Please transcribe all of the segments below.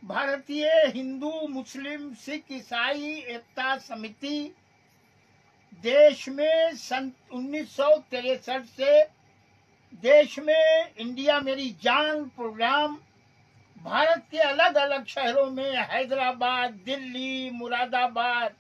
भारतीय हिंदू मुस्लिम सिख ईसाई एकता समिति देश में सन 1963 से देश में इंडिया मेरी जान प्रोग्राम भारत के अलग अलग शहरों में हैदराबाद, दिल्ली, मुरादाबाद,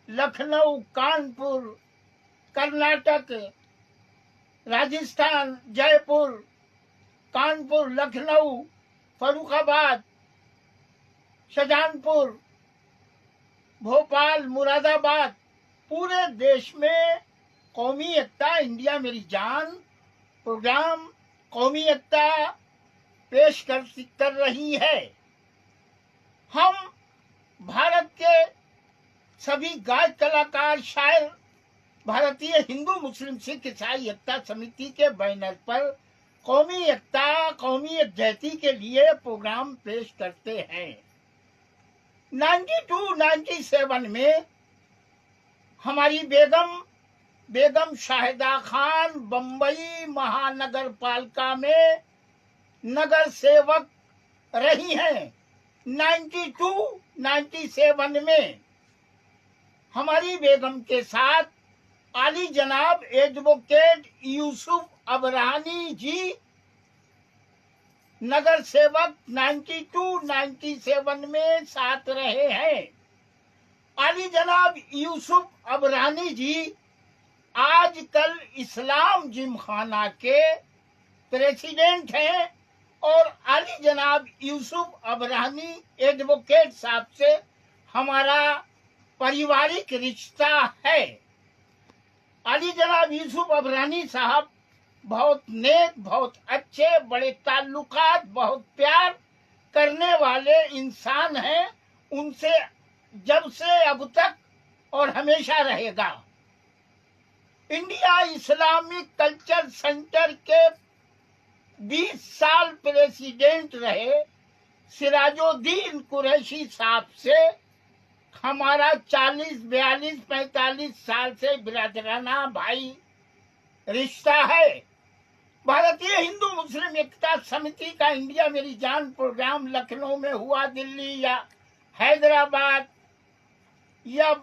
लखनऊ, कानपुर, कर्नाटक, राजस्थान, जयपुर, कानपुर, लखनऊ, फर्रुखाबाद, शाहजहांपुर, भोपाल, मुरादाबाद, पूरे देश में कौमी एकता इंडिया मेरी जान प्रोग्राम कौमी एकता पेश कर रही है। हम भारत के सभी गायक, कलाकार, शायर भारतीय हिंदू मुस्लिम सिख ईसाई एकता समिति के बैनर पर कौमी एकता, कौमी एकजहती के लिए प्रोग्राम पेश करते हैं। 92-97 में हमारी बेगम शाहिदा खान बम्बई महानगर पालिका में नगर सेवक रही हैं। 92-97 में हमारी बेगम के साथ आली जनाब एडवोकेट यूसुफ अबरानी जी नगर सेवक 92-97 में साथ रहे हैं। आली जनाब यूसुफ अबरानी जी आजकल इस्लाम जिमखाना के प्रेसिडेंट हैं और आली जनाब यूसुफ अबरानी एडवोकेट साहब से हमारा पारिवारिक रिश्ता है। आली जनाब यूसुफ अबरानी साहब बहुत नेक, बहुत अच्छे, बड़े ताल्लुकात, बहुत प्यार करने वाले इंसान हैं। उनसे जब से अब तक और हमेशा रहेगा। इंडिया इस्लामिक कल्चर सेंटर के 20 साल प्रेसिडेंट रहे सिराजुद्दीन कुरैशी साहब से हमारा 40, 42, 45 साल से बिरादराना भाई रिश्ता है। भारतीय हिंदू मुस्लिम एकता समिति का इंडिया मेरी जान प्रोग्राम लखनऊ में हुआ, दिल्ली या हैदराबाद या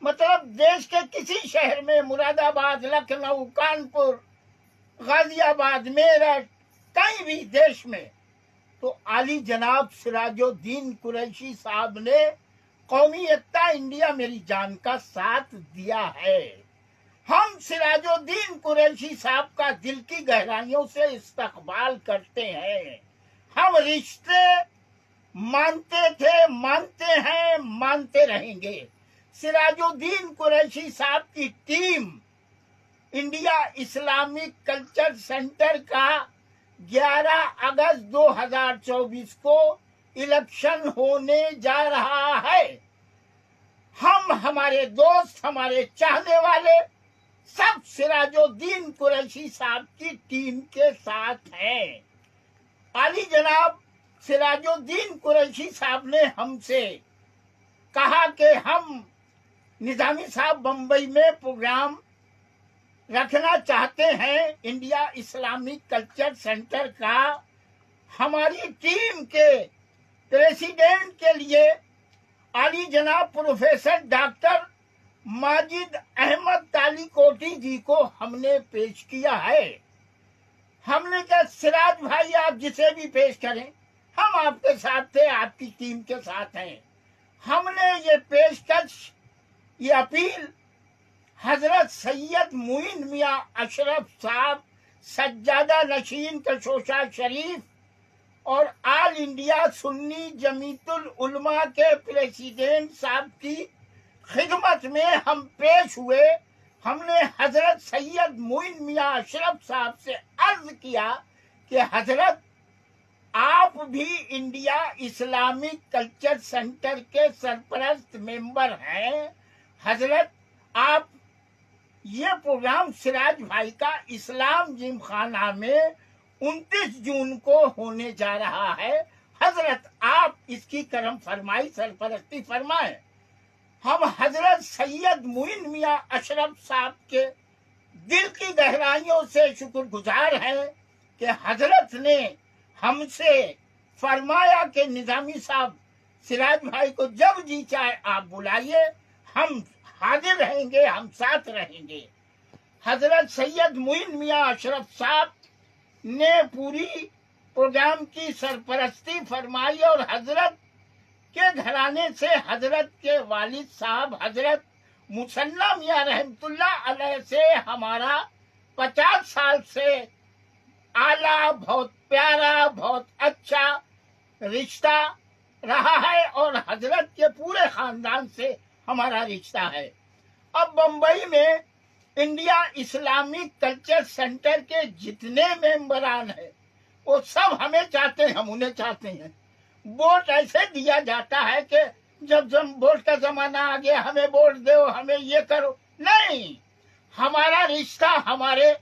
मतलब देश के किसी शहर में, मुरादाबाद, लखनऊ, कानपुर, गाजियाबाद, मेरठ, कहीं भी देश में, तो आली जनाब सिराजुद्दीन कुरैशी साहब ने कौमी एकता इंडिया मेरी जान का साथ दिया है। हम सिराजुद्दीन कुरैशी साहब का दिल की गहराइयों से इस्तकबाल करते हैं। हम रिश्ते मानते थे, मानते हैं, मानते रहेंगे। सिराजुद्दीन कुरैशी साहब की team India Islamic culture centre का 11 अगस्त 2024 को इलेक्शन होने जा रहा है। हम, हमारे दोस्त, हमारे चाहने वाले सब सिराजुद्दीन कुरैशी साहब की टीम के साथ हैं। आली जनाब सिराजुद्दीन कुरैशी साहब ने हमसे कहा कि हम निजामी साहब बम्बई में प्रोग्राम रखना चाहते हैं इंडिया इस्लामिक कल्चर सेंटर का। हमारी टीम के प्रेसिडेंट के लिए आली जनाब प्रोफेसर डॉक्टर माजिद अहमद तालीकोटी जी को हमने पेश किया है। हमने कहा सिराज भाई आप जिसे भी पेश करें, हम आपके साथ थे, आपकी टीम के साथ हैं। हमने ये पेशकश, ये अपील हजरत सैयद मुइन मियां अशरफ साहब सज्जादा नशीन कशोशा शरीफ और ऑल इंडिया सुन्नी जमीयतुल उलमा के प्रेसिडेंट साहब की खिदमत में हम पेश हुए। हमने हजरत सैयद मुइन मियां अशरफ साहब से अर्ज किया कि हजरत आप भी इंडिया इस्लामिक कल्चर सेंटर के सरपरस्त मेंबर हैं। हजरत आप ये प्रोग्राम सिराज भाई का इस्लाम जिमखाना में 29 जून को होने जा रहा है। हजरत आप इसकी करम फरमाई, सरपरस्ती फरमाएं। हम हजरत सैयद मुइन मियां अशरफ साहब के दिल की गहराइयों से शुक्रगुजार हैं कि हजरत ने हमसे फरमाया कि निजामी साहब सिराज भाई को जब जी चाहे आप बुलाइए, हम हाजिर रहेंगे, हम साथ रहेंगे। हजरत सैयद मुइन मियां अशरफ साहब ने पूरी प्रोग्राम की सरपरस्ती फरमाई और हजरत के घराने से हजरत के वालिद साहब हजरत मुसन्ना मियां रहमतुल्लाह अलैह से हमारा 50 साल से आला, बहुत प्यारा, बहुत अच्छा रिश्ता रहा है और हजरत के पूरे खानदान से हमारा रिश्ता है। अब बम्बई में इंडिया इस्लामिक कल्चर सेंटर के जितने मेंबरान हैं वो सब हमें चाहते हैं, हम उन्हें चाहते हैं। वोट ऐसे दिया जाता है कि जब वोट का जमाना आ गया हमें वोट दो, हमें ये करो, नहीं। हमारा रिश्ता हमारे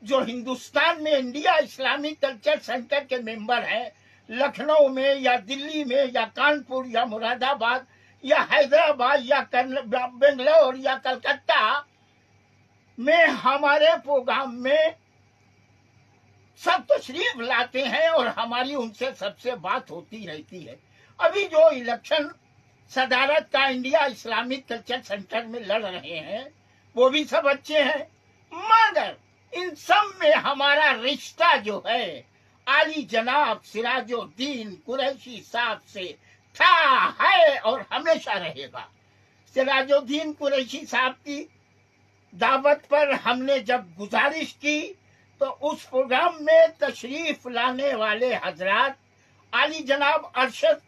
जो हिंदुस्तान में इंडिया इस्लामिक कल्चर सेंटर के मेंबर हैं, लखनऊ में या दिल्ली में या कानपुर या मुरादाबाद या हैदराबाद या बेंगलोर या कलकत्ता में हमारे प्रोग्राम में सब तशरीफ लाते हैं और हमारी उनसे सबसे बात होती रहती है। अभी जो इलेक्शन सदारत का इंडिया इस्लामिक कल्चर सेंटर में लड़ रहे हैं वो भी सब अच्छे हैं, मगर इन सब में हमारा रिश्ता जो है आली जनाब सिराजुद्दीन कुरैशी साहब से था, है और हमेशा रहेगा। सिराजुद्दीन कुरैशी साहब की दावत पर हमने जब गुजारिश की तो उस प्रोग्राम में तशरीफ लाने वाले हजरात आली जनाब अरशद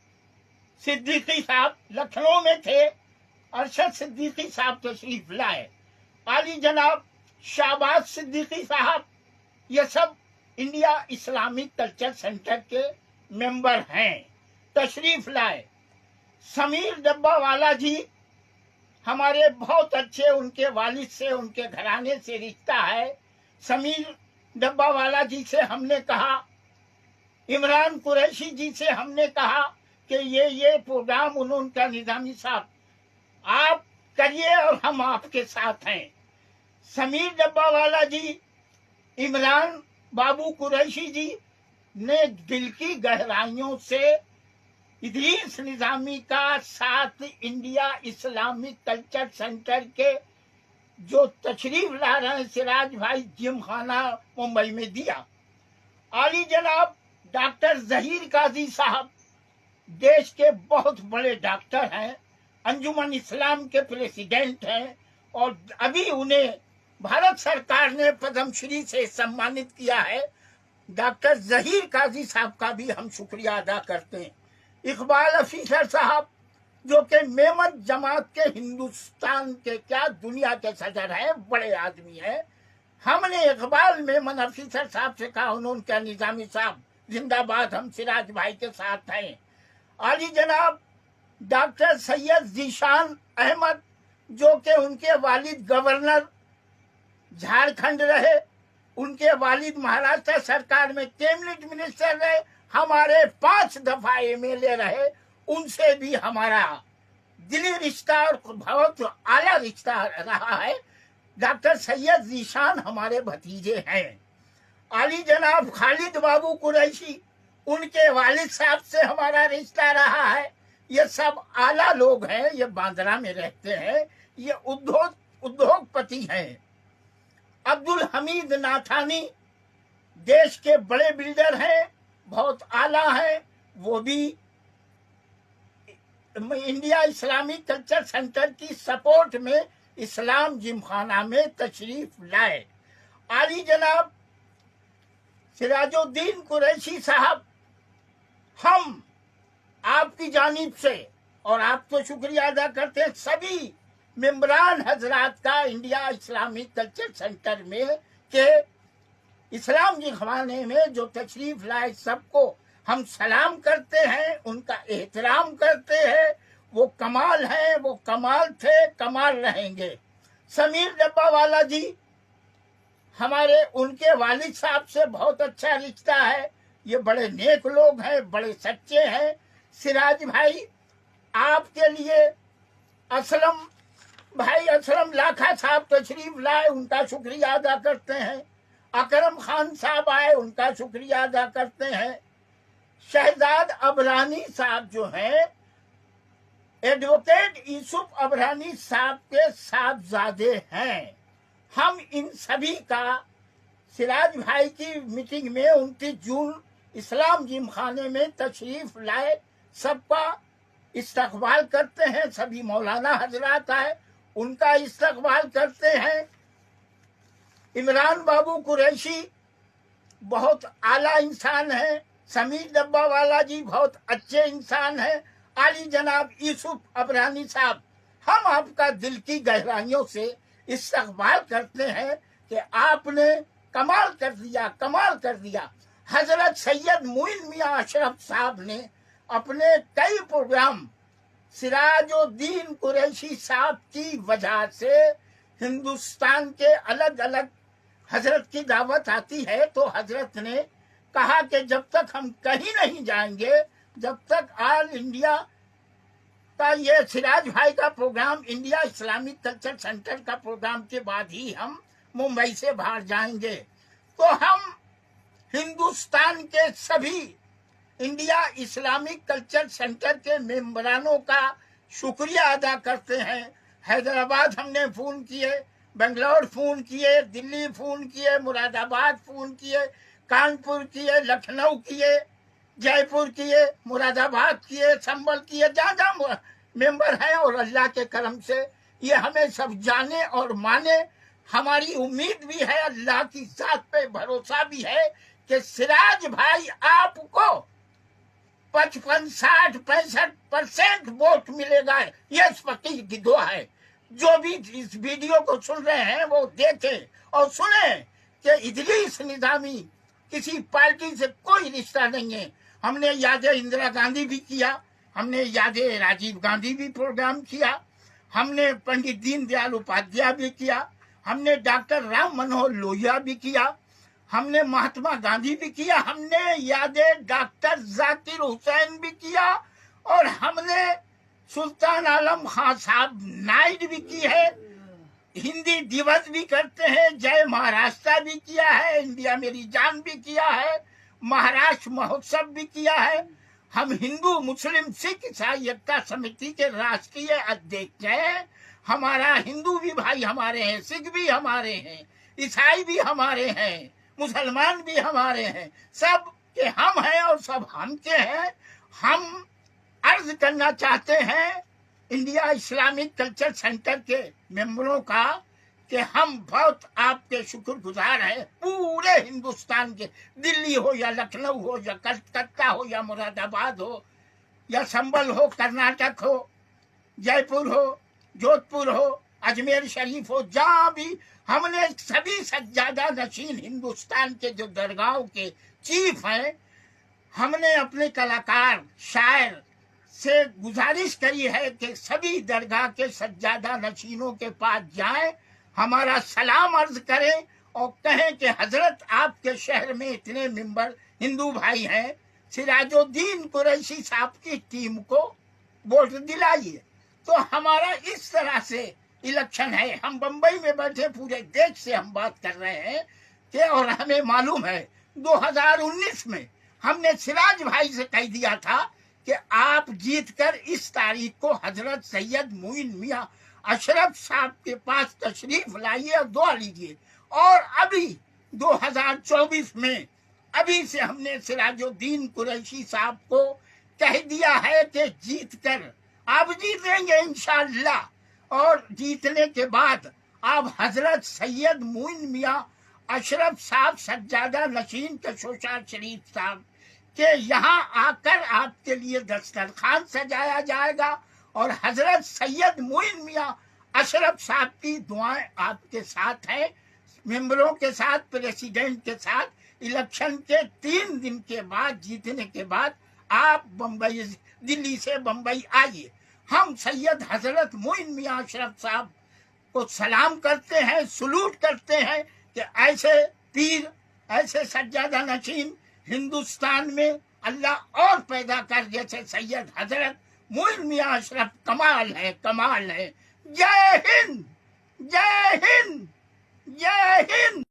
सिद्दीकी साहब लखनऊ में थे, अरशद सिद्दीकी साहब तशरीफ लाए, आली जनाब शाहबाज सिद्दीकी साहब, ये सब इंडिया इस्लामिक कल्चर सेंटर के मेंबर हैं, तशरीफ लाए। समीर डब्बावाला जी हमारे बहुत अच्छे, उनके वालिद से उनके घराने से रिश्ता है। समीर डब्बावाला जी से हमने कहा, इमरान कुरैशी जी से हमने कहा कि ये प्रोग्राम उनका निजामी साहब आप करिए और हम आपके साथ हैं। समीर डब्बावाला जी, इमरान बाबू कुरैशी जी ने दिल की गहराइयों से इदरीस निजामी का साथ इंडिया इस्लामिक कल्चर सेंटर के जो तशरीफ ला रहे हैं सिराज भाई जिम खाना मुंबई में दिया। आली जनाब डॉक्टर जहीर काजी साहब देश के बहुत बड़े डॉक्टर हैं, अंजुमन इस्लाम के प्रेसिडेंट हैं और अभी उन्हें भारत सरकार ने पद्मश्री से सम्मानित किया है। डॉक्टर जहीर काजी साहब का भी हम शुक्रिया अदा करते हैं। इकबाल अफीसर साहब जो कि मेमन जमात के हिंदुस्तान के क्या दुनिया के सदर हैं, बड़े आदमी हैं। हमने इकबाल मेमन अफीसर साहब से कहा, उन्होंने क्या निजामी साहब जिंदाबाद, हम सिराज भाई के साथ हैं। आली जनाब डॉक्टर सैयद जीशान अहमद जो कि उनके वालिद गवर्नर झारखंड रहे, उनके वालिद महाराष्ट्र सरकार में कैबिनेट मिनिस्टर रहे, हमारे 5 दफा MLA रहे, उनसे भी हमारा दिली रिश्ता और बहुत आला रिश्ता रहा है। डॉक्टर सैयद जीशान हमारे भतीजे हैं। आली जनाब खालिद बाबू कुरैशी, उनके वालिद साहब से हमारा रिश्ता रहा है। ये सब आला लोग हैं, ये बांद्रा में रहते हैं, ये उद्योगपति हैं। अब्दुल हमीद नाथानी देश के बड़े बिल्डर हैं, बहुत आला हैं, वो भी इंडिया इस्लामिक कल्चर सेंटर की सपोर्ट में इस्लाम जिमखाना में तशरीफ लाए। आली जनाब सिराजुद्दीन कुरैशी साहब, हम आपकी जानिब से और आपको शुक्रिया अदा करते हैं सभी मेंबरान हजरात का इंडिया इस्लामिक कल्चर सेंटर में के इस्लाम जिमखाने में जो तशरीफ लाए, सबको हम सलाम करते हैं, उनका एहतराम करते हैं। वो कमाल हैं, वो कमाल थे, कमाल रहेंगे। समीर डब्बावाला जी हमारे, उनके वालिद साहब से बहुत अच्छा रिश्ता है, ये बड़े नेक लोग हैं, बड़े सच्चे हैं। सिराज भाई आपके लिए असलम लाखा साहब तशरीफ लाए, उनका शुक्रिया अदा करते हैं। अकरम खान साहब आए, उनका शुक्रिया अदा करते हैं। शहजाद अबरानी साहब जो हैं एडवोकेट यूसुफ अबरानी साहब के साहबजादे हैं। हम इन सभी का सिराज भाई की मीटिंग में 29 जून इस्लाम जिम खाने में तशरीफ लाए, सबका इस्तकबाल करते हैं। सभी मौलाना हजरात आए, उनका इस्तकबाल करते हैं। इमरान बाबू कुरैशी बहुत आला इंसान है, समीर डब्बा वाला जी बहुत अच्छे इंसान है, आली जनाब यूसुफ अबरानी साहब, हम आपका दिल की गहराइयों से इस्तकबाल करते हैं कि आपने कमाल कर दिया, कमाल कर दिया। हजरत सैयद मोइन मियां अशरफ साहब ने अपने कई प्रोग्राम सिराजुद्दीन कुरैशी साहब की वजह से हिंदुस्तान के अलग अलग हजरत की दावत आती है, तो हजरत ने कहा कि जब तक हम कहीं नहीं जाएंगे, जब तक ऑल इंडिया का ये सिराज भाई का programme, India Islamic culture centre का प्रोग्राम के बाद ही हम मुंबई से बाहर जाएंगे। तो हम हिंदुस्तान के सभी इंडिया इस्लामिक कल्चर सेंटर के मेंबरानों का शुक्रिया अदा करते हैं। हैदराबाद हमने फोन किए, बेंगलोर फोन किए, दिल्ली फोन किए, मुरादाबाद फोन किए, कानपुर किए, लखनऊ किए, जयपुर किए, मुरादाबाद किए, संभल किए, जहाँ जहाँ मेंबर हैं, और अल्लाह के करम से ये हमें सब जाने और माने। हमारी उम्मीद भी है, अल्लाह की जात पे भरोसा भी है कि सिराज भाई आपको 55, 60, 65% वोट मिलेगा। ये फकीर की दुआ है। जो भी इस वीडियो को सुन रहे हैं वो देखें और सुने कि इदरीस निजामी किसी पार्टी से कोई रिश्ता नहीं है। हमने याद इंदिरा गांधी भी किया, हमने याद राजीव गांधी भी प्रोग्राम किया, हमने पंडित दीनदयाल उपाध्याय भी किया, हमने डॉक्टर राम मनोहर लोहिया भी किया, हमने महात्मा गांधी भी किया, हमने याद डॉक्टर जाकिर हुसैन भी किया, और हमने सुल्तान आलम खान साहब नाइट भी की है। हिंदी दिवस भी करते हैं, जय महाराष्ट्र भी किया है, इंडिया मेरी जान भी किया है, महाराष्ट्र महोत्सव भी किया है। हम हिंदू मुस्लिम सिख ईसाई एकता समिति के राष्ट्रीय अध्यक्ष हैं। हमारा हिंदू भी भाई हमारे हैं, सिख भी हमारे हैं, ईसाई भी हमारे हैं, मुसलमान भी हमारे हैं, सब के हम हैं और सब हम के हैं। हम अर्ज करना चाहते हैं इंडिया इस्लामिक कल्चर सेंटर के मेंबरों का कि हम बहुत आपके शुक्रगुजार हैं। पूरे हिंदुस्तान के, दिल्ली हो या लखनऊ हो या कलकत्ता हो या मुरादाबाद हो या संभल हो, कर्नाटक हो, जयपुर हो, जोधपुर हो, अजमेर शरीफ हो, जहाँ भी हमने सभी सज्जादा नशीन हिंदुस्तान के जो दरगाहों के चीफ हैं, हमने अपने कलाकार शायर से गुजारिश करी है कि सभी दरगाह के सज्जादा नशीनों के पास जाएं, हमारा सलाम अर्ज करें और कहें कि हजरत आपके शहर में इतने मेंबर हिंदू भाई हैं, सिराजुद्दीन कुरैशी साहब की टीम को वोट दिलाइए। तो हमारा इस तरह से इलेक्शन है। हम बंबई में बैठे पूरे देश से हम बात कर रहे हैं कि, और हमें मालूम है 2019 में हमने सिराज भाई से कह दिया था कि आप जीतकर इस तारीख को हजरत सैयद मोइन मियां अशरफ साहब के पास तशरीफ लाइए और दुआ लीजिए। और अभी 2024 में अभी से हमने सिराजुद्दीन कुरैशी साहब को कह दिया है कि जीतकर आप जीतेंगे इंशाअल्लाह, और जीतने के बाद आप हजरत सैयद मोइन मियां अशरफ साहब सज्जादा नशीन के शोशा शरीफ साहब के यहाँ आकर आपके लिए दस्तरखान सजाया जाएगा, और हजरत सैयद मोइन मियां अशरफ साहब की दुआएं आपके साथ हैं, मेंबरों के साथ, प्रेसिडेंट के साथ। इलेक्शन के 3 दिन के बाद, जीतने के बाद आप बम्बई, दिल्ली से बम्बई आइए। हम सैयद हजरत मोइन मियां अशरफ साहब को सलाम करते हैं, सलूट करते हैं कि ऐसे पीर, ऐसे सज्जादा नशीन हिंदुस्तान में अल्लाह और पैदा कर, जैसे सैयद हजरत मोइन मियां अशरफ। कमाल है, कमाल है। जय हिंद, जय हिंद, जय हिंद।